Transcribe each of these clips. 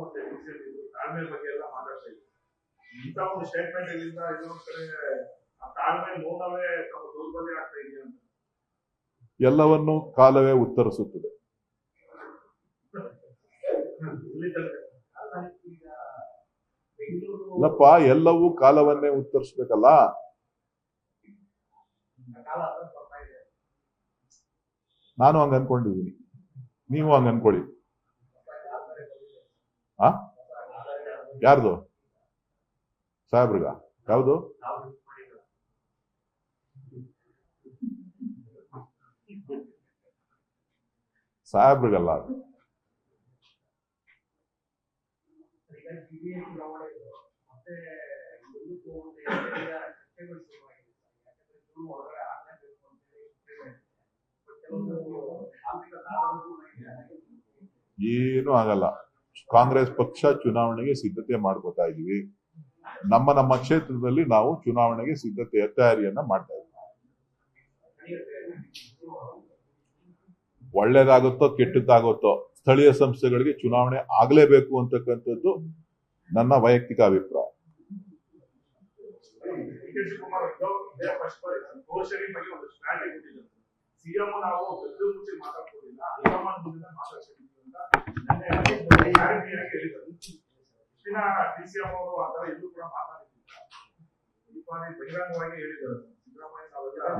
ಮತ್ತೆ ತಾಳ್ಮೆ ಬಗ್ಗೆ ಎಲ್ಲ ಮಾತಾಡ್ತಾ ಇದ್ದೀವಿ. ಇಂಥ ಒಂದು ಸ್ಟೇಟ್ಮೆಂಟ್ ಇಲ್ಲಿಂದ ಇನ್ನೊಂದ್ ಕಡೆ ಆ ತಾಳ್ಮೆ ಮೌನವೇ ತಮ್ಮ ದೌರ್ಬಲ್ಯ ಆಗ್ತಾ ಇದೆಯಾ ಅಂತ. ಎಲ್ಲವನ್ನು ಕಾಲವೇ ಉತ್ತರಿಸುತ್ತದೆ. ಇಲ್ಲಪ್ಪ, ಎಲ್ಲವೂ ಕಾಲವನ್ನೇ ಉತ್ತರಿಸ್ಬೇಕಲ್ಲ. ನಾನು ಹಂಗ ಅನ್ಕೊಂಡಿದ್ದೀನಿ, ನೀವು ಹಂಗ ಅನ್ಕೊಳ್ಳಿ. ಯಾರ್ದು ಸಾಹೇಬ್ರಿಗ? ಯಾವುದು? ಸಾಹೇಬ್ರಿಗಲ್ಲ ಅದು. ಏನು ಆಗಲ್ಲ. ಕಾಂಗ್ರೆಸ್ ಪಕ್ಷ ಚುನಾವಣೆಗೆ ಸಿದ್ಧತೆ ಮಾಡ್ಕೋತಾ ಇದೀವಿ. ನಮ್ಮ ಕ್ಷೇತ್ರದಲ್ಲಿ ನಾವು ಚುನಾವಣೆಗೆ ಸಿದ್ಧತೆಯ ತಯಾರಿಯನ್ನ ಮಾಡ್ತಾ ಇದ್ದೀವಿ. ಒಳ್ಳೇದಾಗುತ್ತೋ ಕೆಟ್ಟದ್ದಾಗುತ್ತೋ ಸ್ಥಳೀಯ ಸಂಸ್ಥೆಗಳಿಗೆ ಚುನಾವಣೆ ಆಗ್ಲೇಬೇಕು ಅಂತಕ್ಕಂಥದ್ದು ನನ್ನ ವೈಯಕ್ತಿಕ ಅಭಿಪ್ರಾಯ.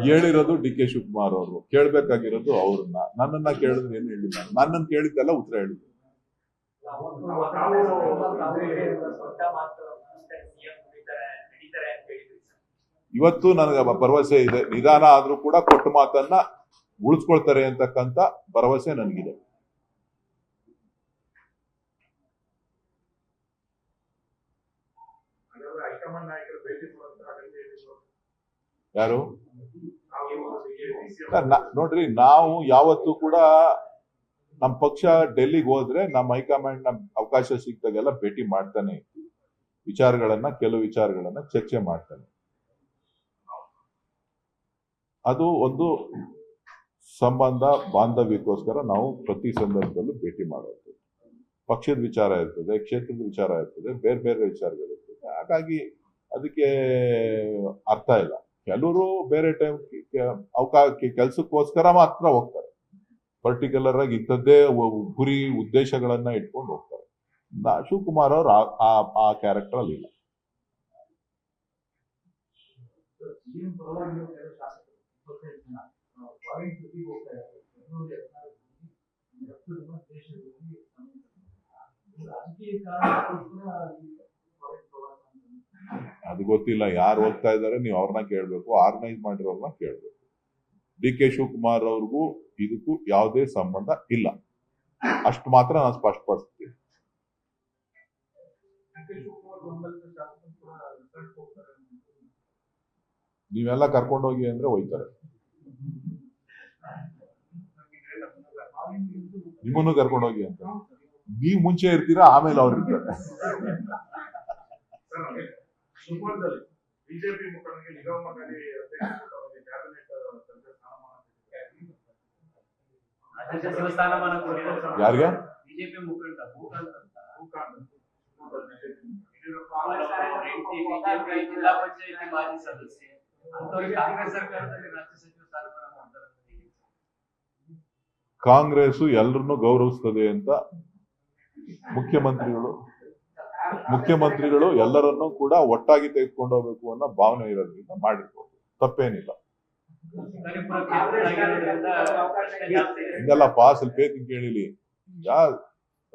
ಹೇಳಿರೋದು ಡಿ ಕೆ ಶಿವಕುಮಾರ್ ಅವರು, ಕೇಳ್ಬೇಕಾಗಿರೋದು ಅವ್ರನ್ನ. ನನ್ನನ್ನ ಕೇಳಿದ್ರೆ ಏನು ಹೇಳಿಲ್ಲ, ನನ್ನನ್ನು ಕೇಳಿದ್ದೆಲ್ಲ ಉತ್ತರ ಹೇಳಿದ್ರು. ಇವತ್ತು ನನಗೆ ಭರವಸೆ ಇದೆ, ನಿಧಾನ ಆದ್ರೂ ಕೂಡ ಕೊಟ್ಟ ಮಾತನ್ನ ಉಳಿಸ್ಕೊಳ್ತಾರೆ ಅಂತಕ್ಕಂಥ ಭರವಸೆ ನನಗಿದೆ. ಯಾರು ನೋಡ್ರಿ, ನಾವು ಯಾವತ್ತೂ ಕೂಡ ನಮ್ಮ ಪಕ್ಷ ಡೆಲ್ಲಿಗೆ ಹೋದ್ರೆ ನಮ್ಮ ಹೈಕಮಾಂಡ್ ನಮ್ ಅವಕಾಶ ಸಿಕ್ತಾಗೆಲ್ಲ ಭೇಟಿ ಮಾಡ್ತಾನೆ, ಕೆಲವು ವಿಚಾರಗಳನ್ನ ಚರ್ಚೆ ಮಾಡ್ತಾನೆ. ಅದು ಒಂದು ಸಂಬಂಧ ಬಾಂಧವ್ಯಕ್ಕೋಸ್ಕರ ನಾವು ಪ್ರತಿ ಸಂದರ್ಭದಲ್ಲೂ ಭೇಟಿ ಮಾಡೋದು. ಪಕ್ಷದ ವಿಚಾರ ಇರ್ತದೆ, ಕ್ಷೇತ್ರದ ವಿಚಾರ ಇರ್ತದೆ, ಬೇರೆ ಬೇರೆ ವಿಚಾರಗಳಿರ್ತದೆ. ಹಾಗಾಗಿ ಅದಕ್ಕೆ ಅರ್ಥ ಇಲ್ಲ. ಕೆಲವರು ಬೇರೆ ಟೈಮ್ ಕೆಲಸಕ್ಕೋಸ್ಕರ ಮಾತ್ರ ಹೋಗ್ತಾರೆ, ಪರ್ಟಿಕ್ಯುಲರ್ ಆಗಿ ಇಂಥದ್ದೇ ಗುರಿ ಉದ್ದೇಶಗಳನ್ನ ಇಟ್ಕೊಂಡು ಹೋಗ್ತಾರೆ. ಶಿವಕುಮಾರ್ ಅವರು ಆ ಕ್ಯಾರೆಕ್ಟರ್ ಅಲ್ಲಿ ಇಲ್ಲ. ಅದು ಗೊತ್ತಿಲ್ಲ, ಯಾರು ಹೋಗ್ತಾ ಇದ್ದಾರೆ, ನೀವು ಅವ್ರನ್ನ ಕೇಳ್ಬೇಕು, ಆರ್ಗನೈಸ್ ಮಾಡಿರೋರ್ನ ಕೇಳ್ಬೇಕು. ಡಿ ಕೆ ಶಿವಕುಮಾರ್ ಅವ್ರಿಗೂ ಇದಕ್ಕೂ ಯಾವುದೇ ಸಂಬಂಧ ಇಲ್ಲ, ಅಷ್ಟು ಮಾತ್ರ ನಾನು ಸ್ಪಷ್ಟಪಡಿಸ್ತೀನಿ. ನೀವೆಲ್ಲ ಕರ್ಕೊಂಡೋಗಿ ಅಂದ್ರೆ ಹೋಯ್ತಾರೆ, ನಿಮ್ಮನ್ನು ಕರ್ಕೊಂಡೋಗಿ ಅಂತ. ನೀವು ಮುಂಚೆ ಇರ್ತೀರಾ, ಆಮೇಲೆ ಅವ್ರು ಇರ್ತಾರೆ. ಬಿಜೆಪಿ ಮುಖಂಡರಿಗೆ ನಿಗಮ ಮಂಡಳಿ ಯಾರಿಗೆ? ಬಿಜೆಪಿ ಮುಖಂಡ ಜಿಲ್ಲಾ ಪಂಚಾಯತಿ ಮಾಜಿ ಸದಸ್ಯ ಅಂತವರಿಗೆ ಕಾಂಗ್ರೆಸ್ ಸರ್ಕಾರದಲ್ಲಿ ರಾಜ್ಯ ಸಚಿವ ಸ್ಥಾನಮಾನ ಮಾಡ್ತಾರೆ. ಕಾಂಗ್ರೆಸ್ ಎಲ್ಲರನ್ನೂ ಗೌರವಿಸ್ತದೆ ಅಂತ ಮುಖ್ಯಮಂತ್ರಿಗಳು ಎಲ್ಲರನ್ನೂ ಕೂಡ ಒಟ್ಟಾಗಿ ತೆಗೆದುಕೊಂಡು ಹೋಗ್ಬೇಕು ಅನ್ನೋ ಭಾವನೆ ಇರೋದ್ರಿಂದ ಮಾಡಿರ್ಬೋದು, ತಪ್ಪೇನಿಲ್ಲ. ಹಿಂಗಲ್ಲಪ್ಪ, ಸ್ವಲ್ಪ ಕೇಳಿಲಿ. ಈಗ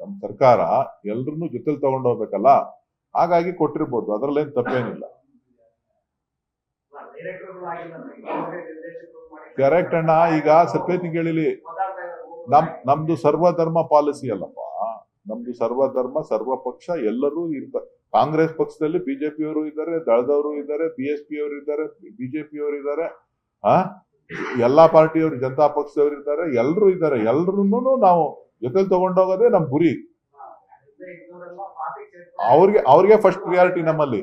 ನಮ್ಮ ಸರ್ಕಾರ ಎಲ್ರನ್ನೂ ಜೊತೆಲಿ ತಗೊಂಡು ಹೋಗ್ಬೇಕಲ್ಲ, ಹಾಗಾಗಿ ಕೊಟ್ಟಿರ್ಬೋದು, ಅದ್ರಲ್ಲೇನು ತಪ್ಪೇನಿಲ್ಲ. ಕರೆಕ್ಟ್ ಅಣ್ಣ. ಈಗ ಸ್ವಲ್ಪ ಕೇಳಿಲಿ, ನಮ್ದು ಸರ್ವಧರ್ಮ ಪಾಲಿಸಿ ಅಲ್ಲಪ್ಪ. ನಮ್ದು ಸರ್ವಧರ್ಮ ಸರ್ವಪಕ್ಷ ಎಲ್ಲರೂ ಇರ್ತಾರೆ. ಕಾಂಗ್ರೆಸ್ ಪಕ್ಷದಲ್ಲಿ ಬಿಜೆಪಿಯವರು ಇದ್ದಾರೆ, ದಳದವರು ಇದ್ದಾರೆ, BSP ಅವರು ಇದ್ದಾರೆ, ಬಿಜೆಪಿಯವರು ಇದ್ದಾರೆ, ಎಲ್ಲಾ ಪಾರ್ಟಿಯವರು, ಜನತಾ ಪಕ್ಷದವರು ಇದ್ದಾರೆ, ಎಲ್ಲರೂ ಇದ್ದಾರೆ. ಎಲ್ರನ್ನೂ ನಾವು ಜೊತೆಲಿ ತಗೊಂಡೋಗೋದೇ ನಮ್ ಗುರಿ. ಅವ್ರಿಗೆ ಫಸ್ಟ್ ಪ್ರಿಯಾರಿಟಿ ನಮ್ಮಲ್ಲಿ,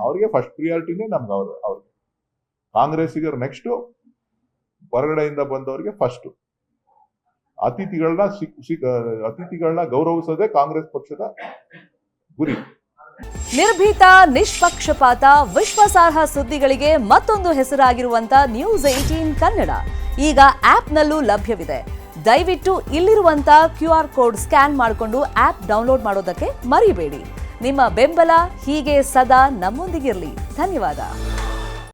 ಅವ್ರಿಗೆ ಫಸ್ಟ್ ಪ್ರಿಯಾರಿಟಿನೇ ನಮ್ಗೆ. ಅವ್ರಿಗೆ ಕಾಂಗ್ರೆಸ್ಸಿಗೆ ನೆಕ್ಸ್ಟ್, ಹೊರಗಡೆಯಿಂದ ಬಂದವರಿಗೆ ಫಸ್ಟ್. ಅತಿಥಿಗಳನ್ನ ಗೌರವಿಸೋದೇ ಕಾಂಗ್ರೆಸ್ ಪಕ್ಷದ ಗುರಿ. ನಿರ್ಭೀತ, ನಿಷ್ಪಕ್ಷಪಾತ, ವಿಶ್ವಾಸಾರ್ಹ ಸುದ್ದಿಗಳಿಗೆ ಮತ್ತೊಂದು ಹೆಸರಾಗಿರುವಂತ ನ್ಯೂಸ್ 18 ಕನ್ನಡ ಈಗ ಆಪ್ನಲ್ಲೂ ಲಭ್ಯವಿದೆ. ದಯವಿಟ್ಟು ಇಲ್ಲಿರುವಂತ QR ಕೋಡ್ ಸ್ಕ್ಯಾನ್ ಮಾಡಿಕೊಂಡು ಆಪ್ ಡೌನ್ಲೋಡ್ ಮಾಡೋದಕ್ಕೆ ಮರಿಬೇಡಿ. ನಿಮ್ಮ ಬೆಂಬಲ ಹೀಗೆ ಸದಾ ನಮ್ಮೊಂದಿಗಿರಲಿ. ಧನ್ಯವಾದ.